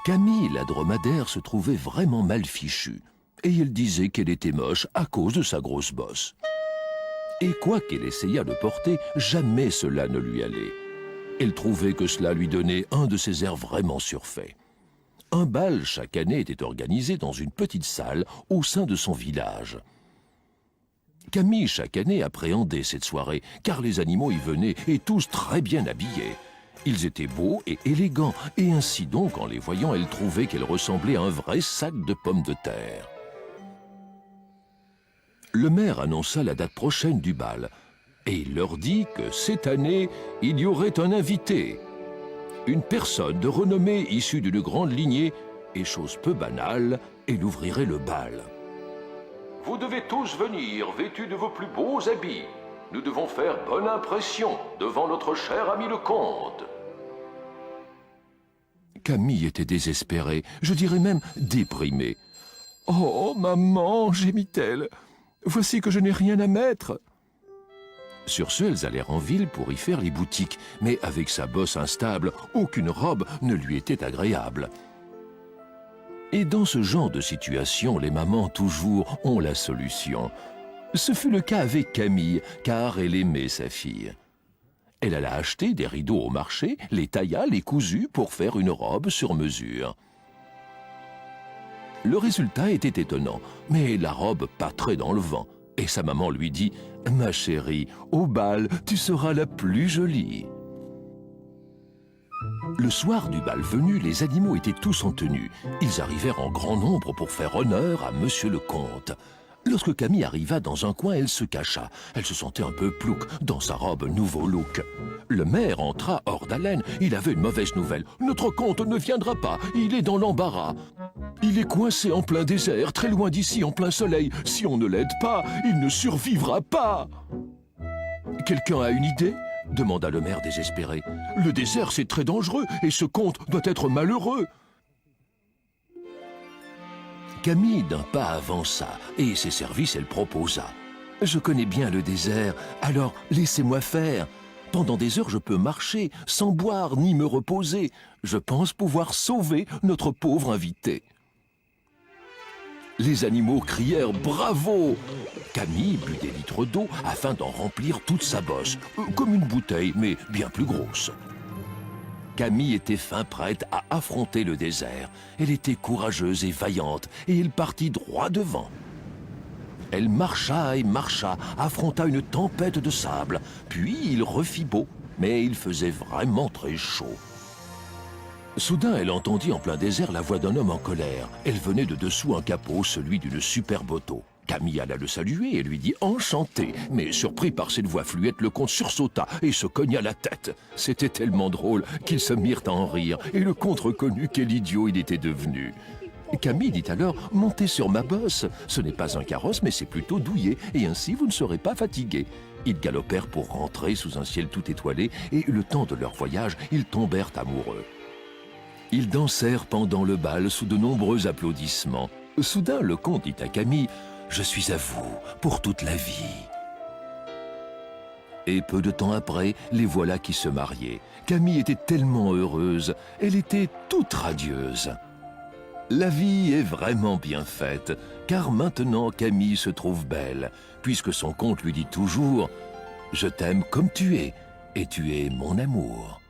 Camille, la dromadaire, se trouvait vraiment mal fichue, et elle disait qu'elle était moche à cause de sa grosse bosse. Et quoi qu'elle essayât de porter, jamais cela ne lui allait. Elle trouvait que cela lui donnait un de ses airs vraiment surfaits. Un bal chaque année était organisé dans une petite salle au sein de son village. Camille chaque année appréhendait cette soirée, car les animaux y venaient et tous très bien habillés. Ils étaient beaux et élégants, et ainsi donc, en les voyant, elle trouvait qu'elle ressemblait à un vrai sac de pommes de terre. Le maire annonça la date prochaine du bal, et il leur dit que cette année, il y aurait un invité. Une personne de renommée issue d'une grande lignée, et chose peu banale, elle ouvrirait le bal. « Vous devez tous venir vêtus de vos plus beaux habits. Nous devons faire bonne impression devant notre cher ami le comte. » Camille était désespérée, je dirais même déprimée. « Oh, maman, gémit-elle, voici que je n'ai rien à mettre. » Sur ce, elles allèrent en ville pour y faire les boutiques, mais avec sa bosse instable, aucune robe ne lui était agréable. Et dans ce genre de situation, les mamans toujours ont la solution. Ce fut le cas avec Camille, car elle aimait sa fille. Elle alla acheter des rideaux au marché, les tailla, les coulut pour faire une robe sur mesure. Le résultat était étonnant, mais la robe pâtrait dans le vent. Et sa maman lui dit « Ma chérie, au bal, tu seras la plus jolie. » Le soir du bal venu, les animaux étaient tous en tenue. Ils arrivèrent en grand nombre pour faire honneur à Monsieur le Comte. Lorsque Camille arriva dans un coin, elle se cacha. Elle se sentait un peu plouc dans sa robe nouveau look. Le maire entra hors d'haleine. Il avait une mauvaise nouvelle. « Notre comte ne viendra pas, il est dans l'embarras. Il est coincé en plein désert, très loin d'ici, en plein soleil. Si on ne l'aide pas, il ne survivra pas. » « Quelqu'un a une idée ?» demanda le maire désespéré. « Le désert, c'est très dangereux, et ce comte doit être malheureux. » Camille d'un pas avança, et ses services elle proposa. « Je connais bien le désert, alors laissez-moi faire. Pendant des heures, je peux marcher, sans boire ni me reposer. Je pense pouvoir sauver notre pauvre invité. » Les animaux crièrent « Bravo !» Camille but des litres d'eau afin d'en remplir toute sa bosse, comme une bouteille, mais bien plus grosse. Camille était fin prête à affronter le désert. Elle était courageuse et vaillante, et elle partit droit devant. Elle marcha et marcha, affronta une tempête de sable, puis il refit beau, mais il faisait vraiment très chaud. Soudain, elle entendit en plein désert la voix d'un homme en colère. Elle venait de dessous un capot, celui d'une superbe auto. Camille alla le saluer et lui dit « Enchanté !» Mais surpris par cette voix fluette, le comte sursauta et se cogna la tête. C'était tellement drôle qu'ils se mirent à en rire, et le comte reconnut quel idiot il était devenu. Camille dit alors « Montez sur ma bosse, ce n'est pas un carrosse, mais c'est plutôt douillet, et ainsi vous ne serez pas fatigué. » Ils galopèrent pour rentrer sous un ciel tout étoilé, et le temps de leur voyage, ils tombèrent amoureux. Ils dansèrent pendant le bal sous de nombreux applaudissements. Soudain, le comte dit à Camille « Je suis à vous pour toute la vie. » Et peu de temps après, les voilà qui se mariaient. Camille était tellement heureuse, elle était toute radieuse. La vie est vraiment bien faite, car maintenant Camille se trouve belle, puisque son comte lui dit toujours « Je t'aime comme tu es, et tu es mon amour. »